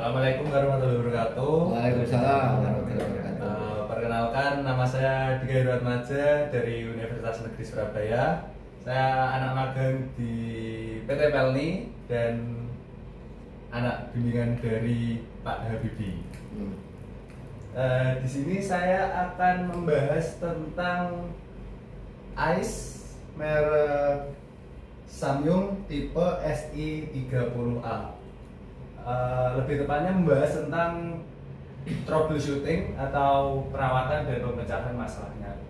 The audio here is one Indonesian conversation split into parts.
Assalamualaikum warahmatullahi wabarakatuh. Waalaikumsalam warahmatullahi wabarakatuh. Perkenalkan, nama saya Dika Hirwatmadja dari Universitas Negeri Surabaya. Saya anak magang di PT Pelni dan anak bimbingan dari Pak Habibie. Di sini saya akan membahas tentang ICE merek Samyung tipe SI30A. Lebih tepatnya membahas tentang troubleshooting atau perawatan dan pemecahan masalahnya.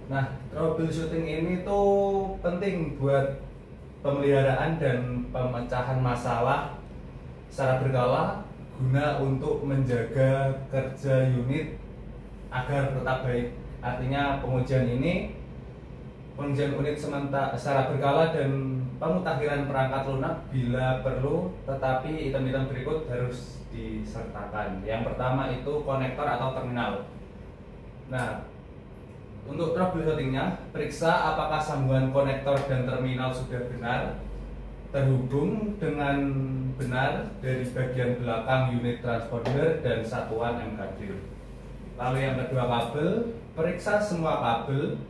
Nah, troubleshooting ini tuh penting buat pemeliharaan dan pemecahan masalah secara berkala guna untuk menjaga kerja unit agar tetap baik. Artinya pengujian unit secara berkala dan pemutakhiran perangkat lunak bila perlu, tetapi item-item berikut harus disertakan. Yang pertama itu konektor atau terminal. Nah, untuk troubleshootingnya, periksa apakah sambungan konektor dan terminal sudah benar, terhubung dengan benar dari bagian belakang unit transponder dan satuan MKD. Lalu yang kedua, kabel. Periksa semua kabel,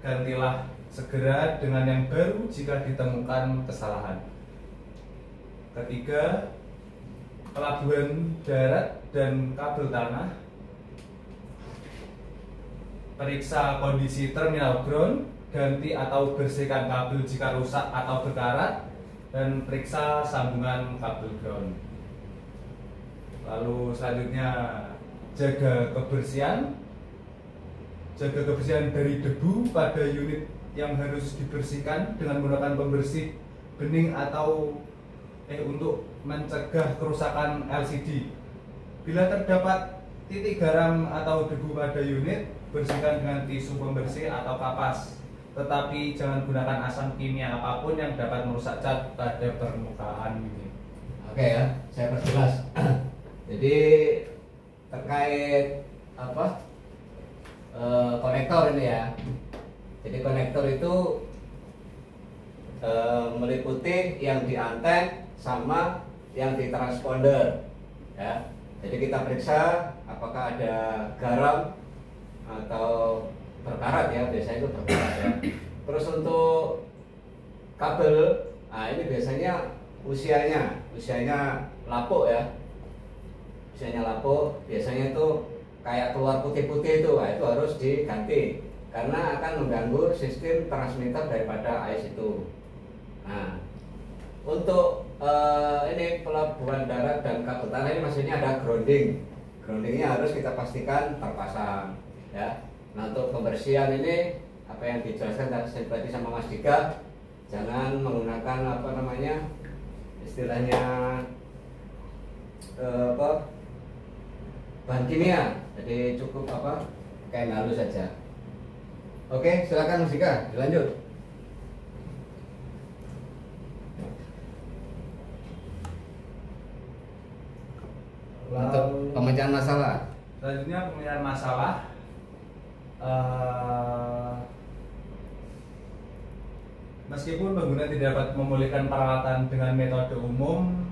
gantilah segera dengan yang baru jika ditemukan kesalahan. Ketiga, pelabuhan darat dan kabel tanah. Periksa kondisi terminal ground, ganti atau bersihkan kabel jika rusak atau berkarat, dan periksa sambungan kabel ground. Lalu selanjutnya jaga kebersihan dari debu pada unit yang harus dibersihkan dengan menggunakan pembersih bening atau untuk mencegah kerusakan LCD. Bila terdapat titik garam atau debu pada unit, bersihkan dengan tisu pembersih atau kapas. Tetapi jangan gunakan asam kimia apapun yang dapat merusak cat pada permukaan ini. Oke ya, saya perjelas. Jadi terkait konektor ini ya. Jadi konektor itu meliputi yang di anten sama yang di transponder ya. Jadi kita periksa apakah ada garam atau berkarat ya, biasanya itu berkarat ya. Terus untuk kabel, nah ini biasanya usianya lapuk ya. Usianya lapuk, biasanya itu kayak keluar putih-putih itu, nah itu harus diganti karena akan mengganggu sistem transmitter daripada ICE itu. Nah, untuk ini pelabuhan darat dan kabel tanah ini maksudnya ada grounding. Groundingnya harus kita pastikan terpasang ya. Nah, untuk pembersihan ini apa yang dijelaskan tadi sama Mas Dika, jangan menggunakan istilahnya bahan kimia. Jadi cukup kain halus saja. Oke, silakan Mas Dika, dilanjut. Untuk pemecahan masalah. Selanjutnya pemecahan masalah. Meskipun pengguna tidak dapat memulihkan peralatan dengan metode umum,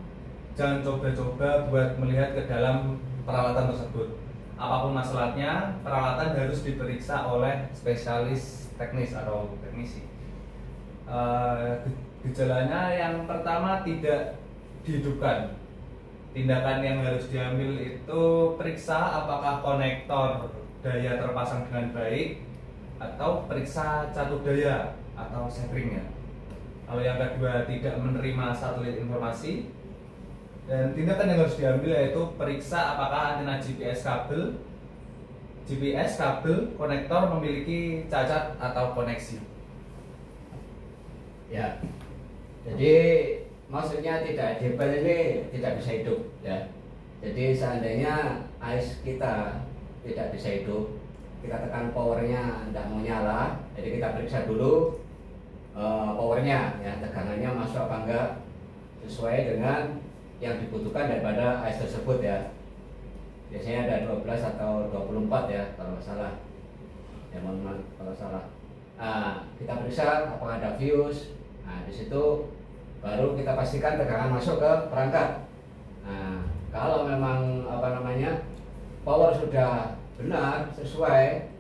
jangan coba-coba buat melihat ke dalam peralatan tersebut. Apapun masalahnya, peralatan harus diperiksa oleh spesialis teknis atau teknisi. Gejalanya yang pertama, tidak dihidupkan. Tindakan yang harus diambil itu periksa apakah konektor daya terpasang dengan baik, atau periksa catur daya atau settingnya. Lalu yang kedua, tidak menerima satelit informasi. Dan tindakan yang harus diambil yaitu periksa apakah antena GPS kabel konektor memiliki cacat atau koneksi. Ya, jadi maksudnya DBL ini tidak bisa hidup ya. Jadi seandainya ICE kita tidak bisa hidup, kita tekan powernya tidak mau nyala, jadi kita periksa dulu powernya ya, tegangannya masuk apa enggak sesuai dengan yang dibutuhkan daripada ICE tersebut ya. Biasanya ada 12 atau 24 ya kalau nggak salah. Ya mohon maaf kalau salah. Nah, kita periksa apakah ada fuse. Nah, di situ baru kita pastikan tegangan masuk ke perangkat. Nah, kalau memang power sudah benar sesuai,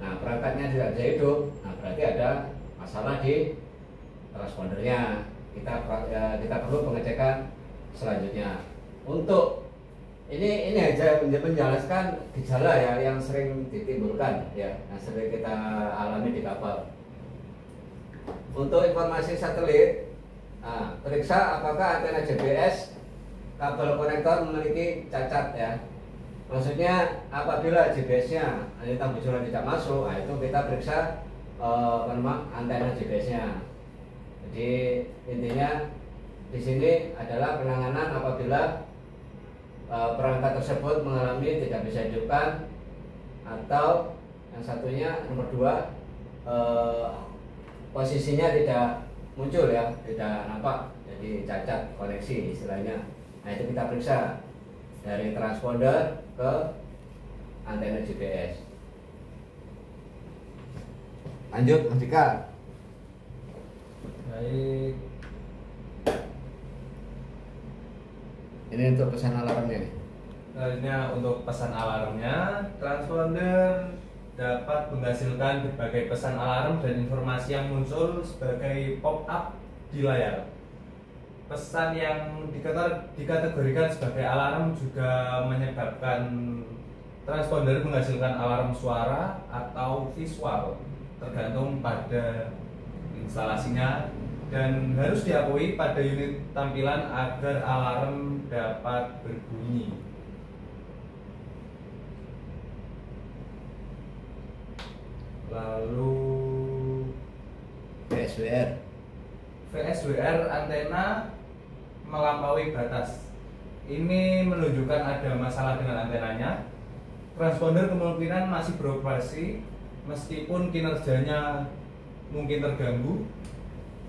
nah perangkatnya tidak bisa hidup, nah berarti ada masalah di transpondernya. Kita perlu pengecekan selanjutnya. Untuk ini aja menjelaskan gejala ya yang sering ditimbulkan ya, yang sering kita alami di kapal. Untuk informasi satelit, nah, periksa apakah antena GPS kabel konektor memiliki cacat ya. Maksudnya apabila GPS-nya antena bocoran tidak masuk, nah itu kita periksa antena GPS-nya. Jadi intinya di sini adalah penanganan apabila perangkat tersebut mengalami tidak bisa hidupkan, atau yang satunya nomor 2 posisinya tidak muncul ya, tidak nampak, jadi cacat koneksi istilahnya. Nah itu kita periksa dari transponder ke antena GPS. Lanjut Mas Dika. Baik. Ini untuk pesan alarmnya nih. Selanjutnya untuk pesan alarmnya, transponder dapat menghasilkan berbagai pesan alarm dan informasi yang muncul sebagai pop-up di layar. Pesan yang dikategorikan sebagai alarm juga menyebabkan transponder menghasilkan alarm suara atau visual, tergantung pada instalasinya, dan harus diakui pada unit tampilan agar alarm dapat berbunyi. Lalu VSWR antena melampaui batas. Ini menunjukkan ada masalah dengan antenanya. Transponder kemungkinan masih beroperasi meskipun kinerjanya mungkin terganggu.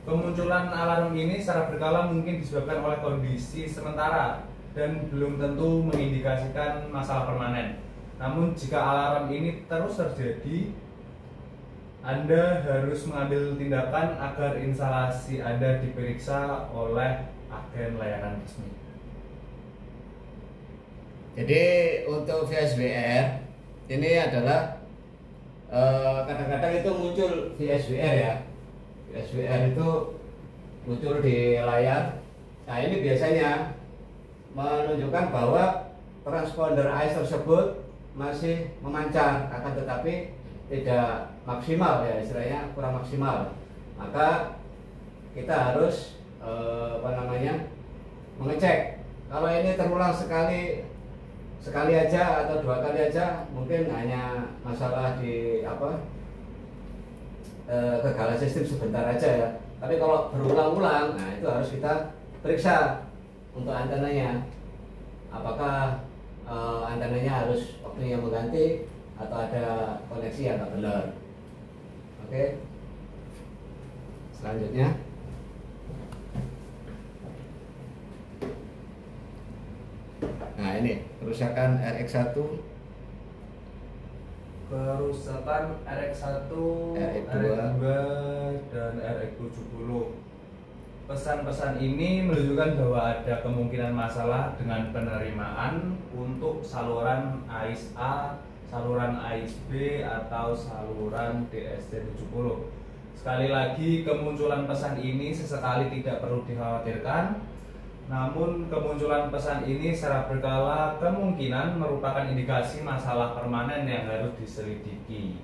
Kemunculan alarm ini secara berkala mungkin disebabkan oleh kondisi sementara dan belum tentu mengindikasikan masalah permanen. Namun jika alarm ini terus terjadi, Anda harus mengambil tindakan agar instalasi Anda diperiksa oleh agen layanan resmi. Jadi untuk VSWR ini adalah kadang-kadang itu muncul VSWR ya. VSWR itu muncul di layar. Nah ini biasanya menunjukkan bahwa transponder AIS tersebut masih memancar, akan tetapi tidak maksimal ya, istilahnya kurang maksimal. Maka kita harus mengecek. Kalau ini terulang sekali aja atau 2 kali aja, mungkin hanya masalah di kegagalan sistem sebentar aja ya. Tapi kalau berulang-ulang, nah itu harus kita periksa untuk antenanya. Apakah antenanya harus waktunya mengganti atau ada koneksi yang tak benar. Oke. Selanjutnya. Nah ini kerusakan RX1, RX1, RX2, dan RX70. Pesan-pesan ini menunjukkan bahwa ada kemungkinan masalah dengan penerimaan untuk saluran AIS A, saluran AIS B, atau saluran DST70. Sekali lagi, kemunculan pesan ini sesekali tidak perlu dikhawatirkan. Namun kemunculan pesan ini secara berkala kemungkinan merupakan indikasi masalah permanen yang harus diselidiki.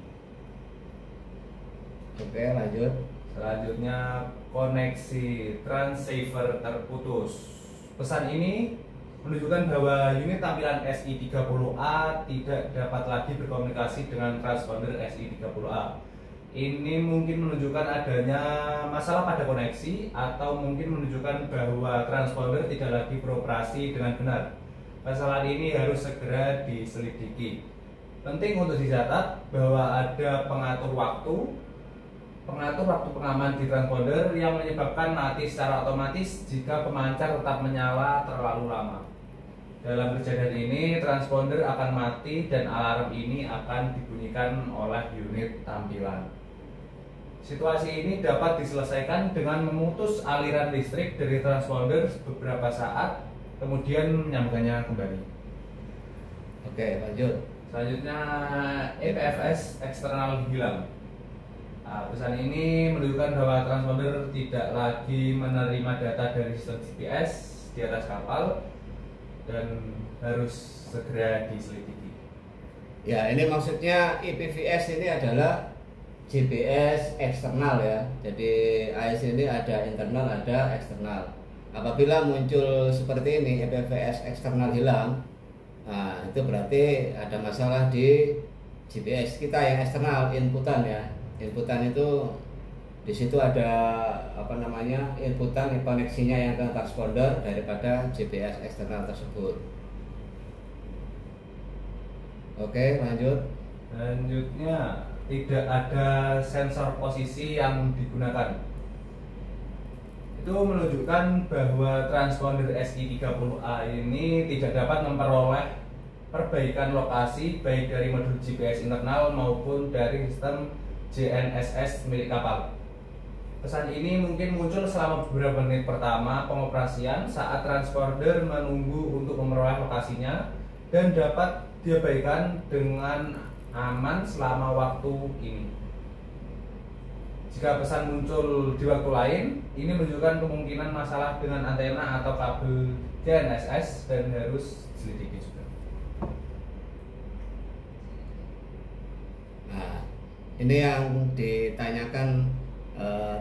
Oke, lanjut. Selanjutnya, koneksi transceiver terputus. Pesan ini menunjukkan bahwa unit tampilan SI30A tidak dapat lagi berkomunikasi dengan transponder SI30A. Ini mungkin menunjukkan adanya masalah pada koneksi, atau mungkin menunjukkan bahwa transponder tidak lagi beroperasi dengan benar. Kesalahan ini harus segera diselidiki. Penting untuk dicatat bahwa ada pengatur waktu pengaman di transponder yang menyebabkan mati secara otomatis jika pemancar tetap menyala terlalu lama. Dalam kejadian ini, transponder akan mati dan alarm ini akan dibunyikan oleh unit tampilan. Situasi ini dapat diselesaikan dengan memutus aliran listrik dari transponder beberapa saat, kemudian menyambungkannya kembali. Oke, lanjut. Selanjutnya, EPFS eksternal hilang. Nah, pesan ini menunjukkan bahwa transponder tidak lagi menerima data dari sistem GPS di atas kapal dan harus segera diselidiki. Ya, ini maksudnya IPVS ini adalah GPS eksternal ya. Jadi AS ini ada internal, ada eksternal. Apabila muncul seperti ini, IPVS eksternal hilang, nah itu berarti ada masalah di GPS kita yang eksternal, inputan ya. Inputan itu di situ ada inputan koneksinya yang ke transponder daripada GPS eksternal tersebut. Oke, lanjut. Selanjutnya, tidak ada sensor posisi yang digunakan. Itu menunjukkan bahwa transponder SI30A ini tidak dapat memperoleh perbaikan lokasi baik dari modul GPS internal maupun dari sistem GNSS milik kapal. Pesan ini mungkin muncul selama beberapa menit pertama pengoperasian saat transponder menunggu untuk memperoleh lokasinya dan dapat diabaikan dengan aman selama waktu ini. Jika pesan muncul di waktu lain, ini menunjukkan kemungkinan masalah dengan antena atau kabel GNSS dan harus diselidiki juga. Nah, ini yang ditanyakan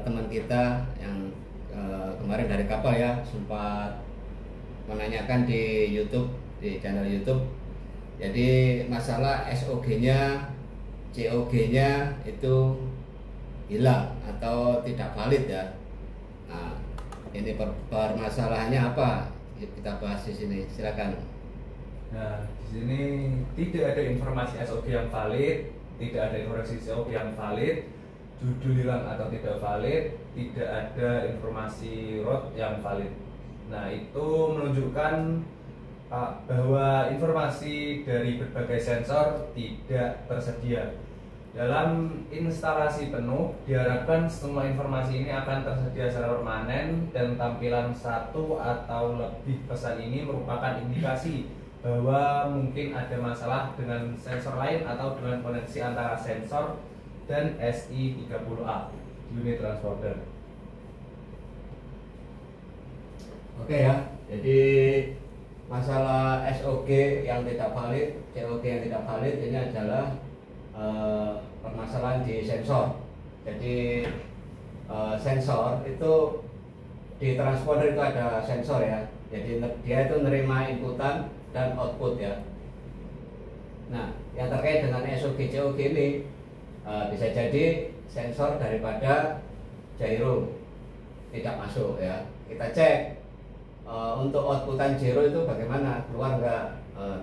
teman kita yang kemarin dari kapal ya, sempat menanyakan di YouTube, di channel YouTube. Jadi masalah SOG-nya, COG-nya itu hilang atau tidak valid ya. Nah, ini permasalahannya apa? Kita bahas di sini. Silakan. Nah, di sini tidak ada informasi SOG yang valid, tidak ada informasi COG yang valid, judul hilang atau tidak valid, tidak ada informasi root yang valid. Nah, itu menunjukkan bahwa informasi dari berbagai sensor tidak tersedia. Dalam instalasi penuh, diharapkan semua informasi ini akan tersedia secara permanen dan tampilan satu atau lebih pesan ini merupakan indikasi bahwa mungkin ada masalah dengan sensor lain atau dengan koneksi antara sensor dan SI30A unit transponder. Oke ya, jadi masalah SOG yang tidak valid, COG yang tidak valid ini adalah permasalahan di sensor. Jadi sensor itu di transponder itu ada sensor ya. Jadi dia itu nerima inputan dan output ya. Nah, yang terkait dengan SOG COG ini bisa jadi sensor daripada gyro tidak masuk ya. Kita cek untuk outputan gyro itu bagaimana, keluar nggak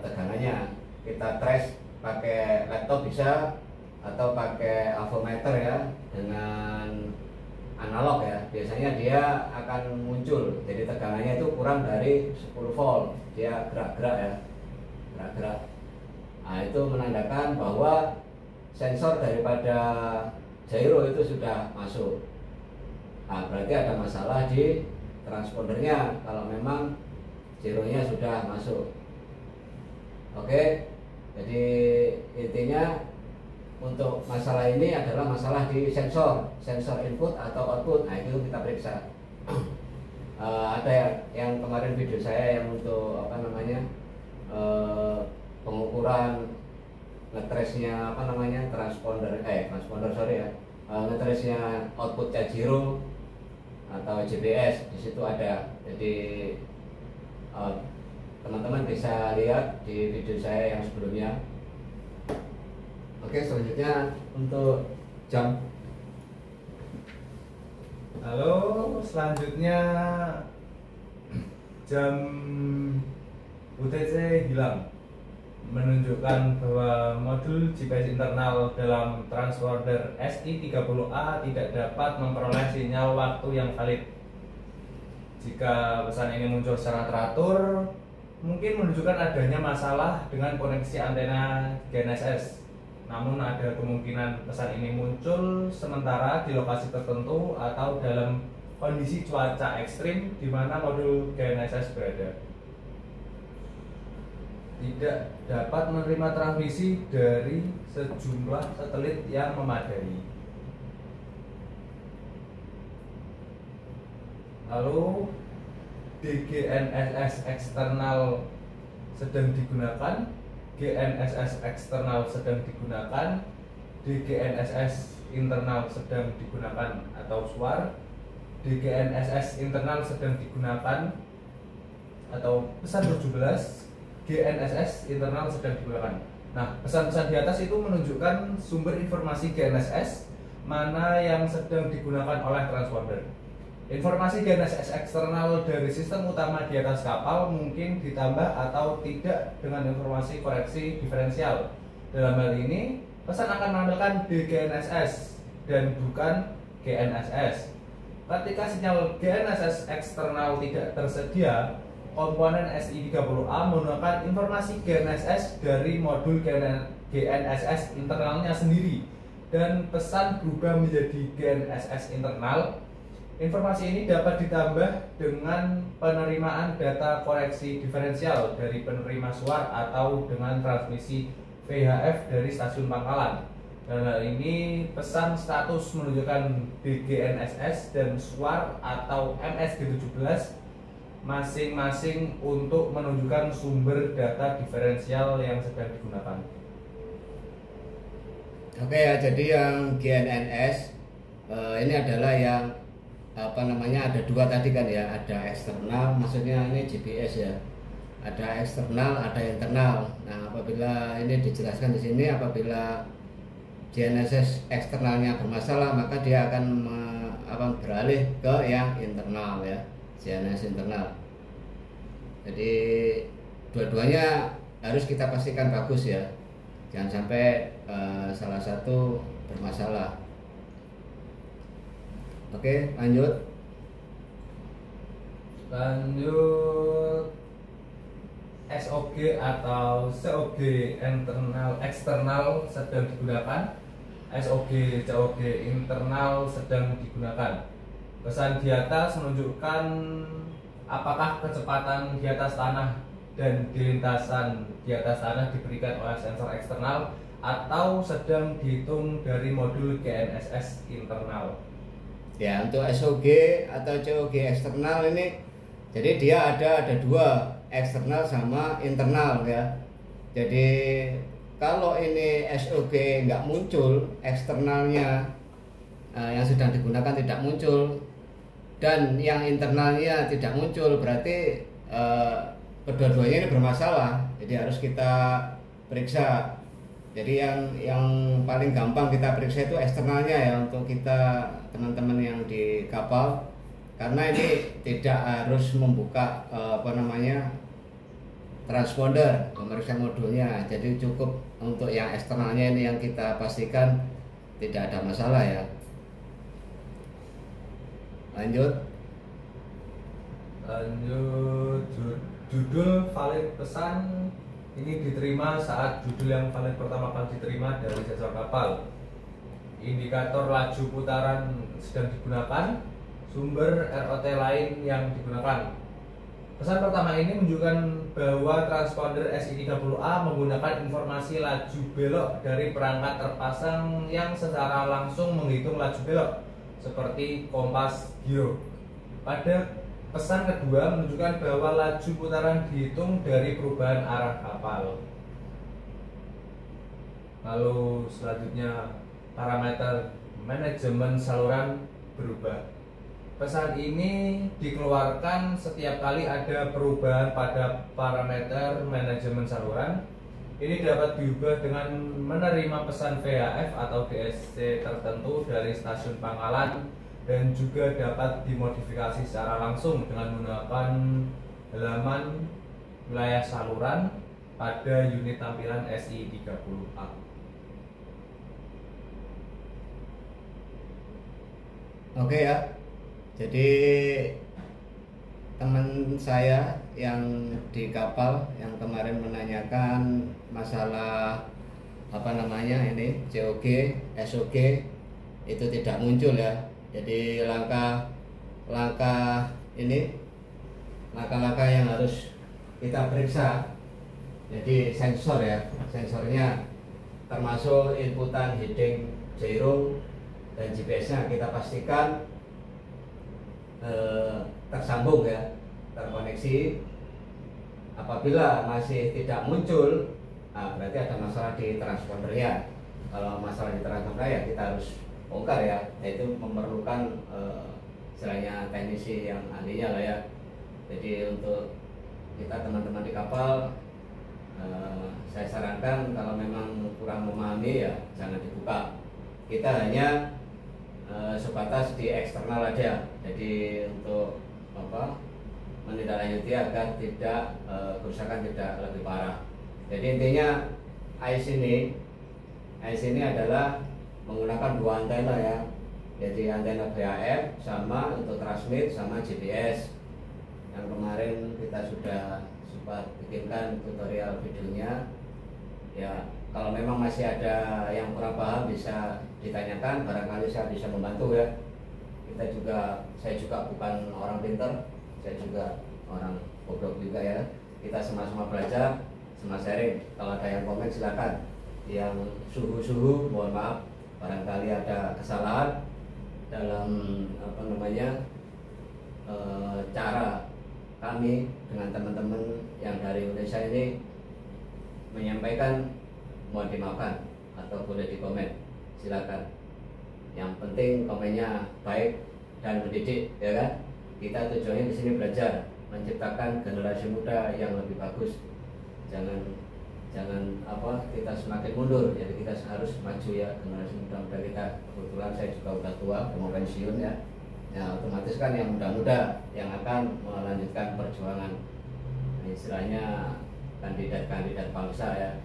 tegangannya. Kita trace pakai laptop bisa atau pakai avometer ya, dengan analog ya. Biasanya dia akan muncul, jadi tegangannya itu kurang dari 10 volt, dia gerak-gerak ya, gerak-gerak. Nah, itu menandakan bahwa sensor daripada gyro itu sudah masuk. Nah, berarti ada masalah di transpondernya kalau memang gyronya sudah masuk. Oke, jadi intinya untuk masalah ini adalah masalah di sensor input atau output. Nah, itu kita periksa. Ada yang kemarin video saya yang untuk pengukuran ngetrace-nya transponder sorry ya, ngetrace-nya outputnya gyro atau GPS, di situ ada. Jadi teman-teman bisa lihat di video saya yang sebelumnya. Oke, selanjutnya untuk jam. Halo, selanjutnya jam UTC hilang, menunjukkan bahwa modul GPS internal dalam transponder SI30A tidak dapat memperoleh sinyal waktu yang valid. Jika pesan ini muncul secara teratur, mungkin menunjukkan adanya masalah dengan koneksi antena GNSS. Namun ada kemungkinan pesan ini muncul sementara di lokasi tertentu atau dalam kondisi cuaca ekstrim di mana modul GNSS berada. Tidak dapat menerima transmisi dari sejumlah satelit yang memadai. Lalu DGNSS eksternal sedang digunakan, GNSS eksternal sedang digunakan, DGNSS internal sedang digunakan atau SWAR, DGNSS internal sedang digunakan atau pesan 17, GNSS internal sedang digunakan. Nah, pesan-pesan di atas itu menunjukkan sumber informasi GNSS mana yang sedang digunakan oleh transponder. Informasi GNSS eksternal dari sistem utama di atas kapal mungkin ditambah atau tidak dengan informasi koreksi diferensial. Dalam hal ini, pesan akan menampilkan DGNSS dan bukan GNSS. Ketika sinyal GNSS eksternal tidak tersedia, komponen SI30A menggunakan informasi GNSS dari modul GNSS internalnya sendiri dan pesan berubah menjadi GNSS internal. Informasi ini dapat ditambah dengan penerimaan data koreksi diferensial dari penerima SWAR atau dengan transmisi VHF dari stasiun pangkalan. Dalam hal ini pesan status menunjukkan DGNSS dan SWAR atau MSG17 masing-masing untuk menunjukkan sumber data diferensial yang sedang digunakan. Oke ya, jadi yang GNSS ini adalah yang ada dua tadi kan ya, ada eksternal, maksudnya ini GPS ya, ada eksternal, ada internal. Nah, apabila ini dijelaskan di sini, apabila GNSS eksternalnya bermasalah, maka dia akan beralih ke yang internal ya, GNSS internal. Jadi dua-duanya harus kita pastikan bagus ya, jangan sampai salah satu bermasalah. Oke, lanjut SOG atau COG internal eksternal sedang digunakan, SOG COG internal sedang digunakan. Pesan di atas menunjukkan apakah kecepatan di atas tanah dan di lintasan di atas tanah diberikan oleh sensor eksternal atau sedang dihitung dari modul GNSS internal. Ya, untuk SOG atau COG eksternal ini, jadi dia ada dua, eksternal sama internal ya. Jadi kalau ini SOG nggak muncul, eksternalnya yang sedang digunakan tidak muncul, dan yang internalnya tidak muncul, berarti kedua-duanya ini bermasalah. Jadi harus kita periksa. Jadi yang paling gampang kita periksa itu eksternalnya ya, untuk kita teman-teman yang di kapal, karena ini tidak harus membuka transponder, memeriksa modulnya. Jadi cukup untuk yang eksternalnya ini yang kita pastikan tidak ada masalah ya. Lanjut judul valid pesan ini diterima saat judul yang valid pertama kali diterima dari sensor kapal. Indikator laju putaran sedang digunakan, sumber ROT lain yang digunakan. Pesan pertama ini menunjukkan bahwa transponder SI30A menggunakan informasi laju belok dari perangkat terpasang yang secara langsung menghitung laju belok seperti kompas giro. Pada pesan kedua menunjukkan bahwa laju putaran dihitung dari perubahan arah kapal. Lalu selanjutnya parameter manajemen saluran berubah. Pesan ini dikeluarkan setiap kali ada perubahan pada parameter manajemen saluran. Ini dapat diubah dengan menerima pesan VHF atau DSC tertentu dari stasiun pangkalan, dan juga dapat dimodifikasi secara langsung dengan menggunakan halaman wilayah saluran pada unit tampilan SI30A. Oke ya. Jadi teman saya yang di kapal yang kemarin menanyakan masalah apa namanya ini COG, SOG itu tidak muncul ya. Jadi langkah-langkah yang harus kita periksa. Jadi sensor ya, sensornya termasuk inputan heading gyro dan GPS-nya kita pastikan tersambung ya, terkoneksi. Apabila masih tidak muncul, berarti ada masalah di transpondernya. Kalau masalah di transponder ya kita harus bongkar ya, yaitu memerlukan istilahnya teknisi yang ahlinya lah ya. Jadi untuk kita teman-teman di kapal, saya sarankan kalau memang kurang memahami ya jangan dibuka. Kita hanya sebatas di eksternal aja. Jadi untuk menindaklanjuti agar tidak kerusakan tidak lebih parah. Jadi intinya ICE ini adalah menggunakan dua antena ya. Jadi antena VHF sama untuk transmit sama GPS. Yang kemarin kita sudah sempat bikinkan tutorial videonya. Ya, kalau memang masih ada yang kurang paham bisa ditanyakan, barangkali saya bisa membantu ya. Saya juga bukan orang pintar, saya juga orang bodoh juga ya. Kita sama-sama belajar, sama sharing. Kalau ada yang komen silakan. Yang suhu mohon maaf, barangkali ada kesalahan dalam cara kami dengan teman-teman yang dari Indonesia ini menyampaikan, mohon dimaafkan atau boleh dikomen, silakan. Yang penting komennya baik dan mendidik, ya kan? Kita tujuannya di sini belajar, menciptakan generasi muda yang lebih bagus. Jangan kita semakin mundur, jadi kita harus maju ya, generasi muda kita. Kebetulan saya juga udah tua, mau pensiun ya. Ya otomatis kan yang muda-muda yang akan melanjutkan perjuangan, istilahnya kandidat bangsa ya.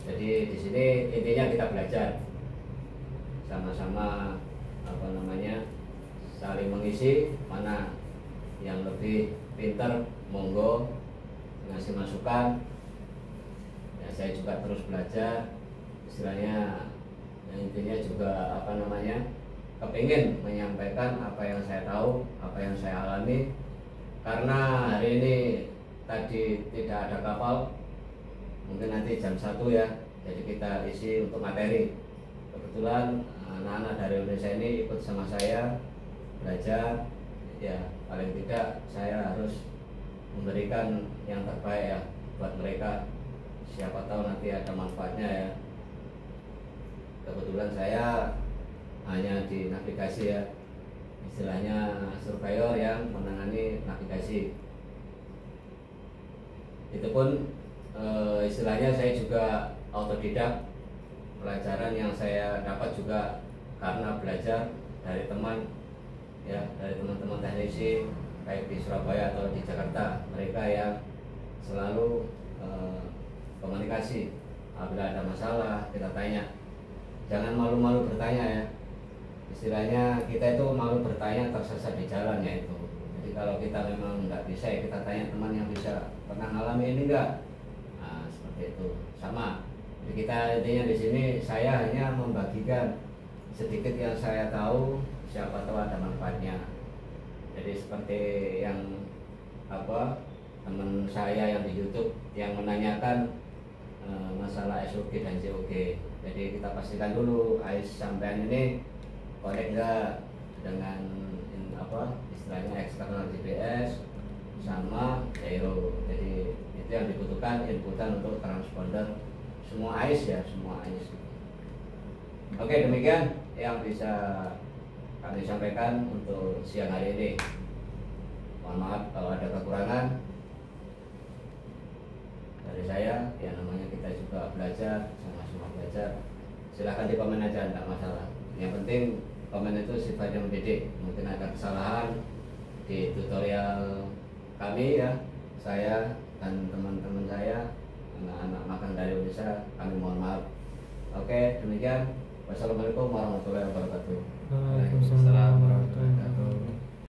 Jadi di sini intinya kita belajar sama-sama saling mengisi, mana yang lebih pintar monggo ngasih masukan. Ya saya juga terus belajar, istilahnya intinya juga kepingin menyampaikan apa yang saya tahu, apa yang saya alami. Karena hari ini tadi tidak ada kapal, mungkin nanti jam 1 ya, jadi kita isi untuk materi. Kebetulan anak-anak dari Indonesia ini ikut sama saya belajar, ya paling tidak saya harus memberikan yang terbaik ya buat mereka. Siapa tahu nanti ada manfaatnya ya. Kebetulan saya hanya di navigasi ya, istilahnya surveyor yang menangani navigasi. Itu pun istilahnya saya juga autodidak. Pelajaran yang saya dapat juga karena belajar dari teman ya, dari teman-teman teknisi baik di Surabaya atau di Jakarta. Mereka yang selalu komunikasi. Apabila ada masalah kita tanya, jangan malu-malu bertanya ya. Istilahnya kita itu malu bertanya tersesat di jalan ya itu. Jadi kalau kita memang nggak bisa ya kita tanya teman yang bisa. Pernah ngalami ini enggak? Nah, seperti itu. Sama. Jadi kita intinya di sini saya hanya membagikan sedikit yang saya tahu, siapa tahu ada manfaatnya. Jadi seperti yang teman saya yang di YouTube yang menanyakan masalah SOG dan COG. Jadi kita pastikan dulu ICE sampean ini connect enggak dengan istilahnya eksternal GPS sama gyro. Jadi itu yang dibutuhkan inputan untuk transponder semua ICE ya, semua ICE. Oke, demikian yang bisa kami sampaikan untuk siang hari ini. Mohon maaf kalau ada kekurangan dari saya, ya namanya kita juga belajar, sama-sama belajar. Silahkan di komen aja, tidak masalah. Yang penting komen itu sifatnya mendidik. Mungkin ada kesalahan di tutorial kami ya, saya dan teman-teman saya, anak-anak makan dari Indonesia, kami mohon maaf. Oke, demikian. Wassalamualaikum warahmatullahi wabarakatuh. Waalaikumsalam warahmatullahi wabarakatuh.